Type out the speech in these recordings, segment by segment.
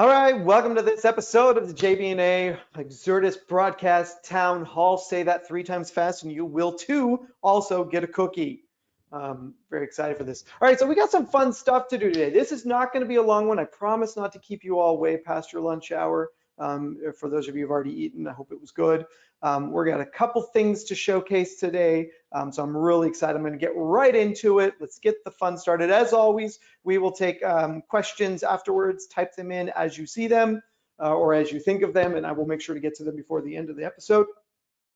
All right, welcome to this episode of the JB&A Exertus Broadcast Town Hall. Say that 3 times fast and you will too also get a cookie. Very excited for this. All right, so we got some fun stuff to do today. This is not going to be a long one. I promise not to keep you all way past your lunch hour. For those of you who've already eaten, I hope it was good. We're got a couple things to showcase today, so I'm really excited. I'm going to get right into it. Let's get the fun started. As always, we will take questions afterwards, type them in as you see them or as you think of them, and I will make sure to get to them before the end of the episode.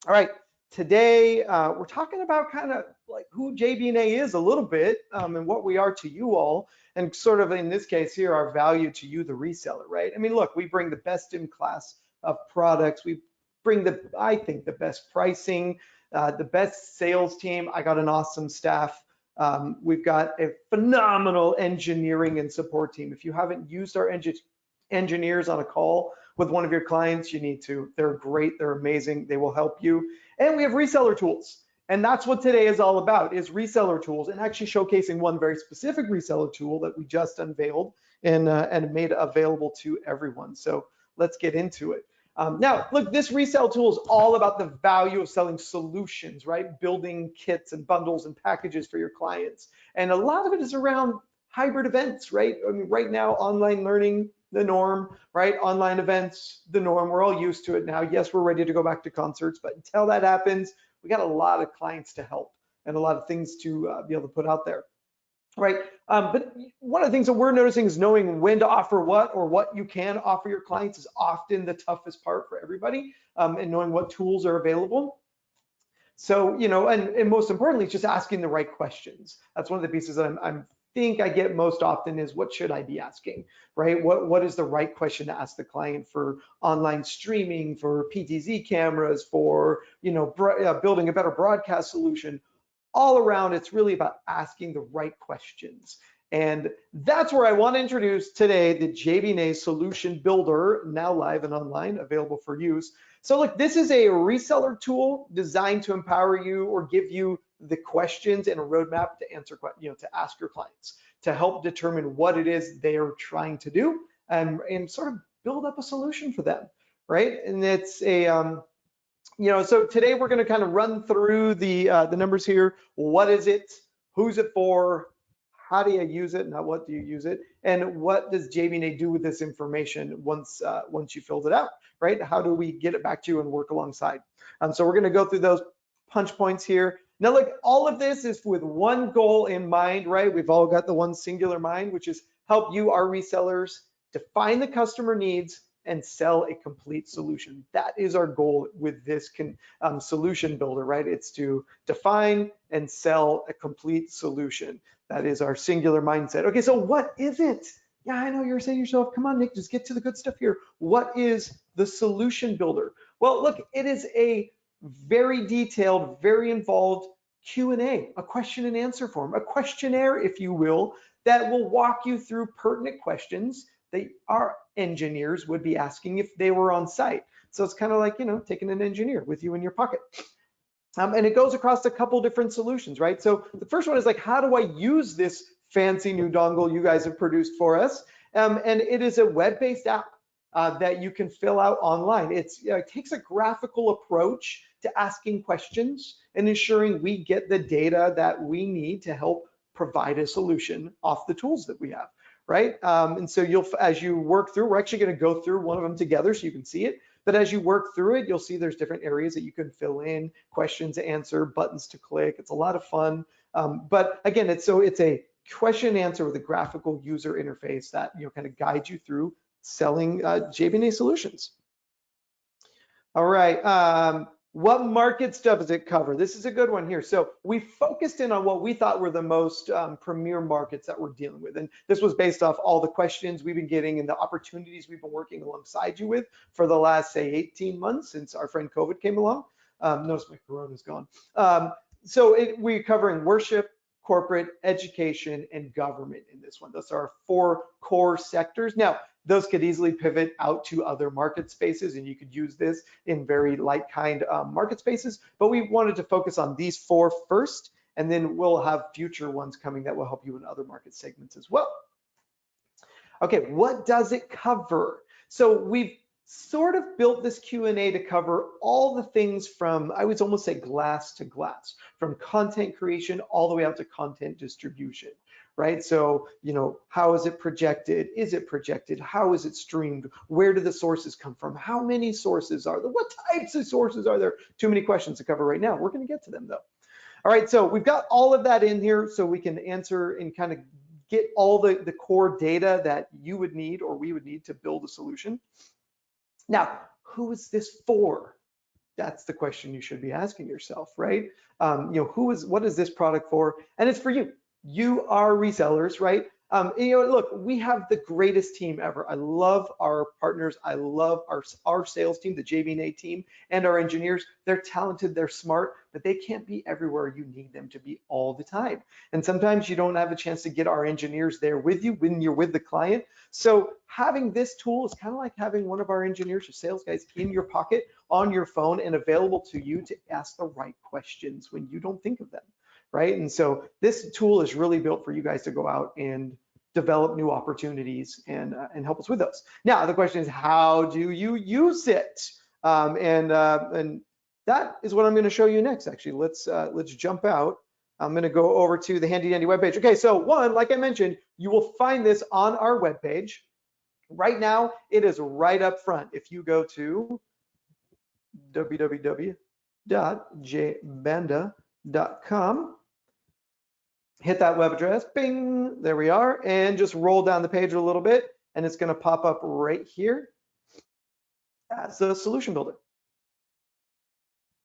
All right, today we're talking about kind of like who JB&A is a little bit and what we are to you all, and sort of in this case here, our value to you, the reseller, right? I mean, look, we bring the best in class of products. We bring I think, the best pricing, the best sales team. I got an awesome staff. We've got a phenomenal engineering and support team. If you haven't used our engineers on a call with one of your clients, you need to. They're great, they're amazing, they will help you. And we have reseller tools. And that's what today is all about, is reseller tools, and actually showcasing one very specific reseller tool that we just unveiled and made available to everyone. So let's get into it. Now, look, this resale tool is all about the value of selling solutions, right? Building kits and bundles and packages for your clients. And a lot of it is around hybrid events, right? I mean, right now, online learning, the norm, right? Online events, the norm. We're all used to it now. Yes, we're ready to go back to concerts, but until that happens, we got a lot of clients to help and a lot of things to be able to put out there. Right, but one of the things that we're noticing is knowing when to offer what, or what you can offer your clients, is often the toughest part for everybody, and knowing what tools are available. So, you know, and most importantly, it's just asking the right questions. That's one of the pieces that I think I get most often is, what should I be asking, right? What is the right question to ask the client for online streaming, for PTZ cameras, for, you know, building a better broadcast solution? All around, it's really about asking the right questions. And that's where I want to introduce today the JB&A Solution Builder, now live and online, available for use. So look, this is a reseller tool designed to empower you or give you the questions and a roadmap to answer, to ask your clients, to help determine what it is they are trying to do, and sort of build up a solution for them, right? And it's a so today we're going to kind of run through the numbers here. What is it? Who's it for? How do you use it? Not what do you use it? And what does JB&A do with this information once you filled it out, right? How do we get it back to you and work alongside? So we're going to go through those punch points here. Now, look, all of this is with one goal in mind, right? We've all got the one singular mind, which is help you, our resellers, define the customer needs and sell a complete solution. That is our goal with this solution builder, right? It's to define and sell a complete solution. That is our singular mindset. Okay, so what is it? Yeah, I know you're saying to yourself, come on, Nick, just get to the good stuff here. What is the solution builder? Well, look, it is a very detailed, very involved Q&A, a question and answer form, a questionnaire, if you will, that will walk you through pertinent questions that our engineers would be asking if they were on site. So it's kind of like, taking an engineer with you in your pocket. And it goes across a couple different solutions, right? So the first one is like, how do I use this fancy new dongle you guys have produced for us? And it is a web-based app that you can fill out online. It takes a graphical approach to asking questions and ensuring we get the data that we need to help provide a solution off the tools that we have. Right? And so as you work through, we're actually going to go through one of them together so you can see it. But as you work through it, you'll see there's different areas that you can fill in, questions to answer, buttons to click. It's a lot of fun. But again, it's a question and answer with a graphical user interface that kind of guides you through selling JB&A solutions. All right. What market stuff does it cover? This is a good one here. So we focused in on what we thought were the most premier markets that we're dealing with. And this was based off all the questions we've been getting and the opportunities we've been working alongside you with for the last, say, 18 months since our friend COVID came along. Notice my Corona's gone. We're covering worship, corporate, education, and government in this one. Those are our 4 core sectors. Now, those could easily pivot out to other market spaces, and you could use this in very like-kind market spaces, but we wanted to focus on these 4 first, and then we'll have future ones coming that will help you in other market segments as well. Okay, what does it cover? So we've sort of built this Q&A to cover all the things from, I would almost say glass to glass, from content creation all the way out to content distribution, right? So, how is it projected? Is it projected? How is it streamed? Where do the sources come from? How many sources are there? What types of sources are there? Too many questions to cover right now. We're going to get to them though. All right, so we've got all of that in here so we can answer and kind of get all the core data that you would need or we would need to build a solution. Now, who is this for? That's the question you should be asking yourself, right? What is this product for? And it's for you. You are resellers, right? Look, we have the greatest team ever. I love our partners. I love our sales team, the JB&A team, and our engineers. They're talented, they're smart, but they can't be everywhere you need them to be all the time. And sometimes you don't have a chance to get our engineers there with you when you're with the client. So having this tool is kind of like having one of our engineers or sales guys in your pocket on your phone and available to you to ask the right questions when you don't think of them, right? And so this tool is really built for you guys to go out and develop new opportunities and help us with those. Now, the question is, how do you use it? And that is what I'm going to show you next. Actually, let's jump out. I'm going to go over to the handy dandy webpage. Okay, so one, like I mentioned, you will find this on our webpage. Right now, it is right up front. If you go to www.jbanda.com, hit that web address, bing, there we are, and just roll down the page a little bit, and it's going to pop up right here as a solution builder.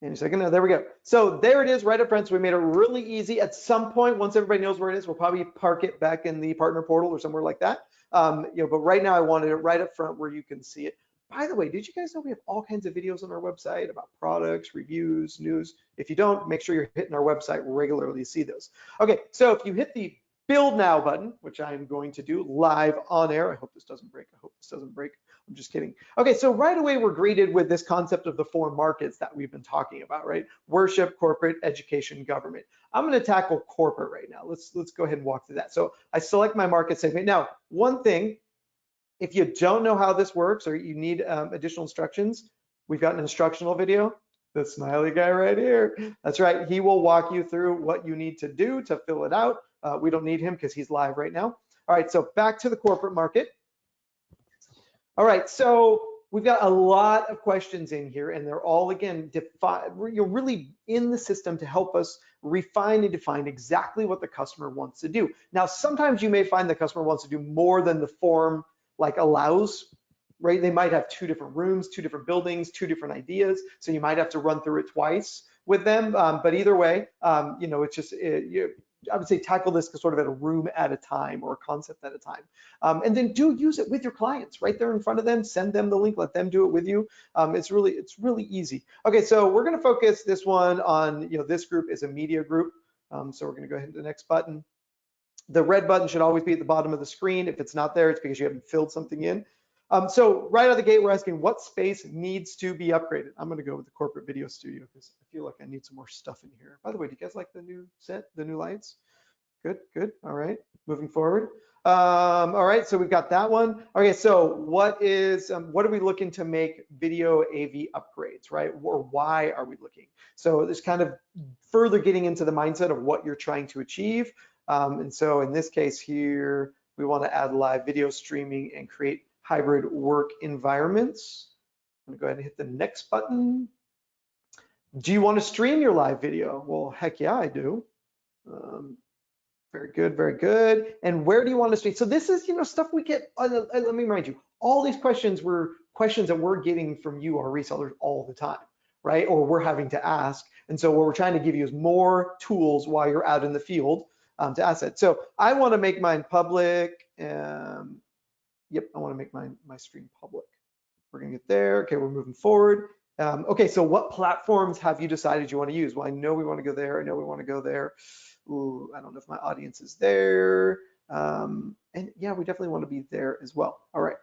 In a second, there we go. So there it is right up front. So we made it really easy. At some point, once everybody knows where it is, we'll probably park it back in the partner portal or somewhere like that. But right now I wanted it right up front where you can see it. By the way, did you guys know we have all kinds of videos on our website about products, reviews, news? If you don't, make sure you're hitting our website regularly to see those. Okay, so if you hit the Build Now button, which I'm going to do live on air. I hope this doesn't break. I hope this doesn't break. I'm just kidding. Okay, so right away we're greeted with this concept of the four markets that we've been talking about, right? Worship, corporate, education, government. I'm going to tackle corporate right now. Let's go ahead and walk through that. So I select my market segment. Now, one thing, if you don't know how this works or you need additional instructions, we've got an instructional video. The smiley guy right here. That's right. He will walk you through what you need to do to fill it out. We don't need him because he's live right now. All right, so back to the corporate market. All right, so we've got a lot of questions in here, and they're all, again, you're really in the system to help us refine and define exactly what the customer wants to do. Now, sometimes you may find the customer wants to do more than the form allows, right? They might have 2 different rooms, 2 different buildings, 2 different ideas, so you might have to run through it twice with them. But either way, it's just I would say tackle this sort of at a room at a time or a concept at a time. And then do use it with your clients right there in front of them. Send them the link, let them do it with you. It's really easy. Okay, so we're going to focus this one on, this group is a media group. So we're going to go ahead to the next button. The red button should always be at the bottom of the screen. If it's not there, it's because you haven't filled something in. So right out of the gate, we're asking what space needs to be upgraded. I'm going to go with the corporate video studio because I feel like I need some more stuff in here. By the way, do you guys like the new set, the new lights? Good. All right, moving forward. All right, so we've got that one. Okay, so what are we looking to make video AV upgrades, right? Or why are we looking? So this kind of further getting into the mindset of what you're trying to achieve. And so in this case here, we want to add live video streaming and create hybrid work environments. I'm gonna go ahead and hit the next button. Do you want to stream your live video? Well, heck yeah, I do. Very good. And where do you want to stream? So this is, stuff we get, let me remind you, all these questions were questions that we're getting from you, our resellers, all the time, right? Or we're having to ask. And so what we're trying to give you is more tools while you're out in the field to ask it. So I want to make mine public. Yep, I want to make my stream public. We're going to get there. Okay, we're moving forward. Okay, so what platforms have you decided you want to use? Well, I know we want to go there. I know we want to go there. Ooh, I don't know if my audience is there. And yeah, we definitely want to be there as well. All right.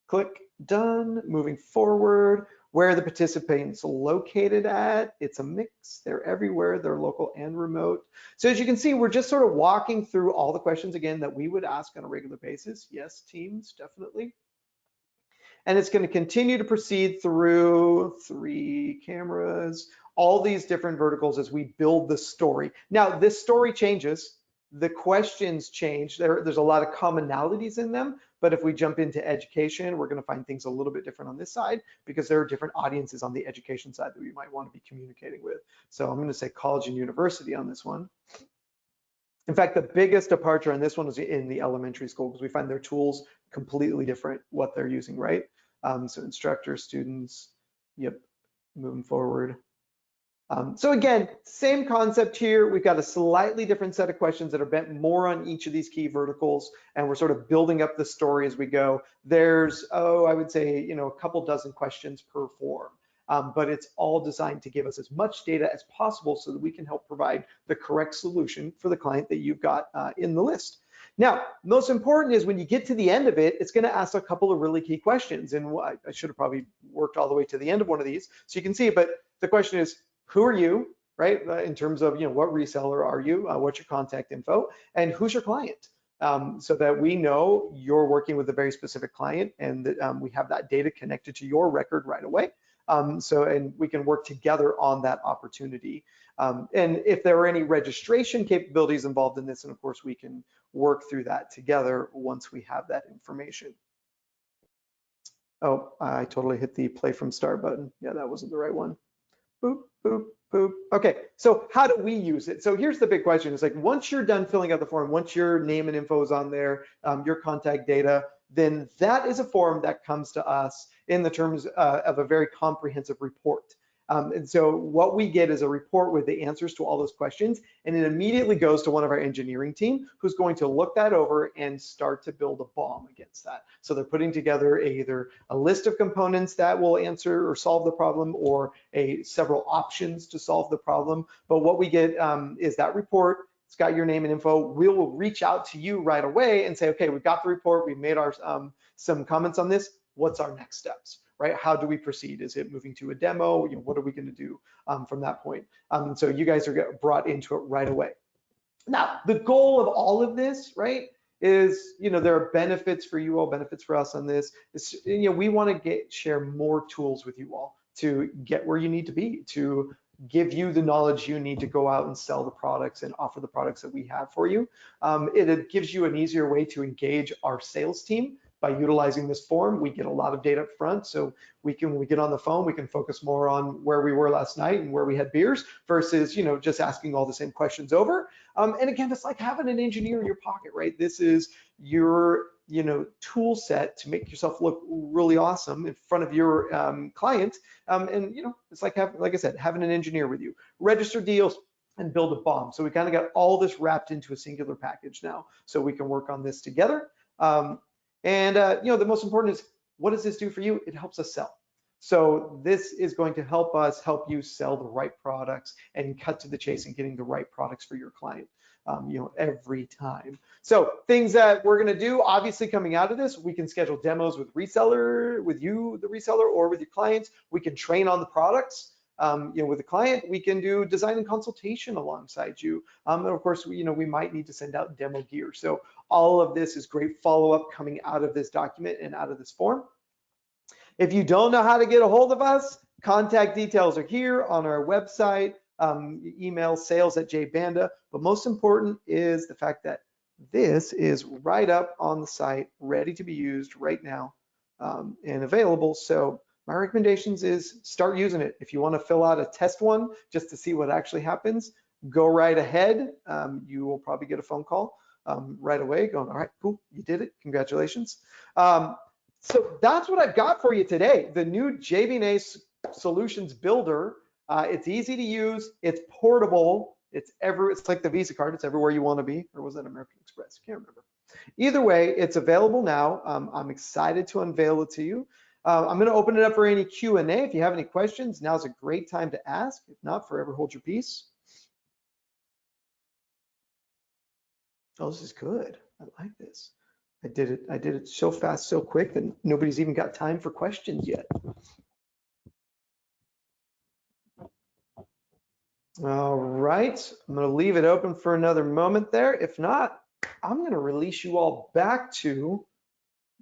Click done, moving forward. Where are the participants located at? It's a mix, they're everywhere, they're local and remote. So as you can see, we're just sort of walking through all the questions again that we would ask on a regular basis. Yes, teams, definitely. And it's going to continue to proceed through 3 cameras, all these different verticals as we build the story. Now, this story changes. The questions change. There's a lot of commonalities in them, but if we jump into education, we're going to find things a little bit different on this side because there are different audiences on the education side that we might want to be communicating with. So I'm going to say college and university on this one. In fact, the biggest departure on this one is in the elementary school because we find their tools completely different, what they're using, right? So instructors, students, yep, moving forward. So again, same concept here. We've got a slightly different set of questions that are bent more on each of these key verticals, and we're sort of building up the story as we go. There's, I would say, a couple dozen questions per form. But it's all designed to give us as much data as possible so that we can help provide the correct solution for the client that you've got in the list. Now, most important is when you get to the end of it, it's going to ask a couple of really key questions. And I should have probably worked all the way to the end of one of these so you can see, but the question is, who are you, right? In terms of, what reseller are you? What's your contact info? And who's your client? So that we know you're working with a very specific client and that we have that data connected to your record right away. And we can work together on that opportunity. And if there are any registration capabilities involved in this, and of course we can work through that together once we have that information. Oh, I totally hit the play from start button. Yeah, that wasn't the right one. Boop, boop, boop. Okay, so how do we use it? So here's the big question. It's like, once you're done filling out the form, once your name and info is on there, your contact data, then that is a form that comes to us in the terms of a very comprehensive report. And so what we get is a report with the answers to all those questions, and it immediately goes to one of our engineering team who's going to look that over and start to build a BOM against that. So they're putting together either a list of components that will answer or solve the problem, or several options to solve the problem. But what we get is that report. It's got your name and info. We will reach out to you right away and say, okay, we've got the report. We've made our some comments on this. What's our next steps, right? How do we proceed? Is it moving to a demo? What are we going to do from that point? So you guys are brought into it right away. Now, the goal of all of this, right, is, there are benefits for you all, benefits for us on this. We want to share more tools with you all to get where you need to be, to give you the knowledge you need to go out and sell the products and offer the products that we have for you. It gives you an easier way to engage our sales team. By utilizing this form, we get a lot of data up front, so when we get on the phone, we can focus more on where we were last night and where we had beers versus, just asking all the same questions over. And again, it's like having an engineer in your pocket, right? This is your, tool set to make yourself look really awesome in front of your client. And it's like I said, having an engineer with you. Register deals and build a BOM. So we kind of got all this wrapped into a singular package now, so we can work on this together. The most important is, what does this do for you? It helps us sell. So this is going to help us help you sell the right products and cut to the chase and getting the right products for your client, every time. So things that we're going to do, obviously coming out of this, we can schedule demos with the reseller, or with your clients. We can train on the products. With a client, we can do design and consultation alongside you. And of course, we might need to send out demo gear. So all of this is great follow-up coming out of this document and out of this form. If you don't know how to get a hold of us, contact details are here on our website, email sales@JB&A. But most important is the fact that this is right up on the site, ready to be used right now, and available. So my recommendations is start using it. If you want to fill out a test one just to see what actually happens, go right ahead. You will probably get a phone call right away going, all right, cool, you did it, congratulations. So that's what I've got for you today. The new JB&A Solutions Builder. It's easy to use, it's portable, it's like the Visa card, it's everywhere you want to be. Or was that American Express? Can't remember. Either way, it's available now. I'm excited to unveil it to you. I'm going to open it up for any Q&A. If you have any questions, now's a great time to ask. If not, forever hold your peace. Oh, this is good. I like this. I did it so fast, so quick that nobody's even got time for questions yet. All right, I'm gonna leave it open for another moment there. If not, I'm gonna release you all back to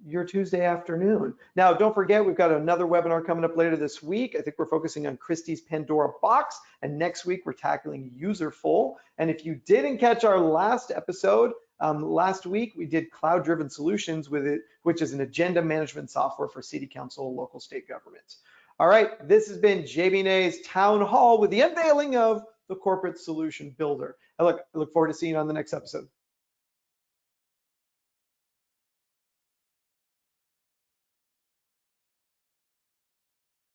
your Tuesday afternoon. Now, don't forget, we've got another webinar coming up later this week. I think we're focusing on Christie's Pandora box, and next week we're tackling Userful. And if you didn't catch our last episode, last week we did cloud-driven solutions with it, which is an agenda management software for city council and local state governments. All right, this has been JB&A's Town Hall with the unveiling of the Corporate Solution Builder. I look forward to seeing you on the next episode.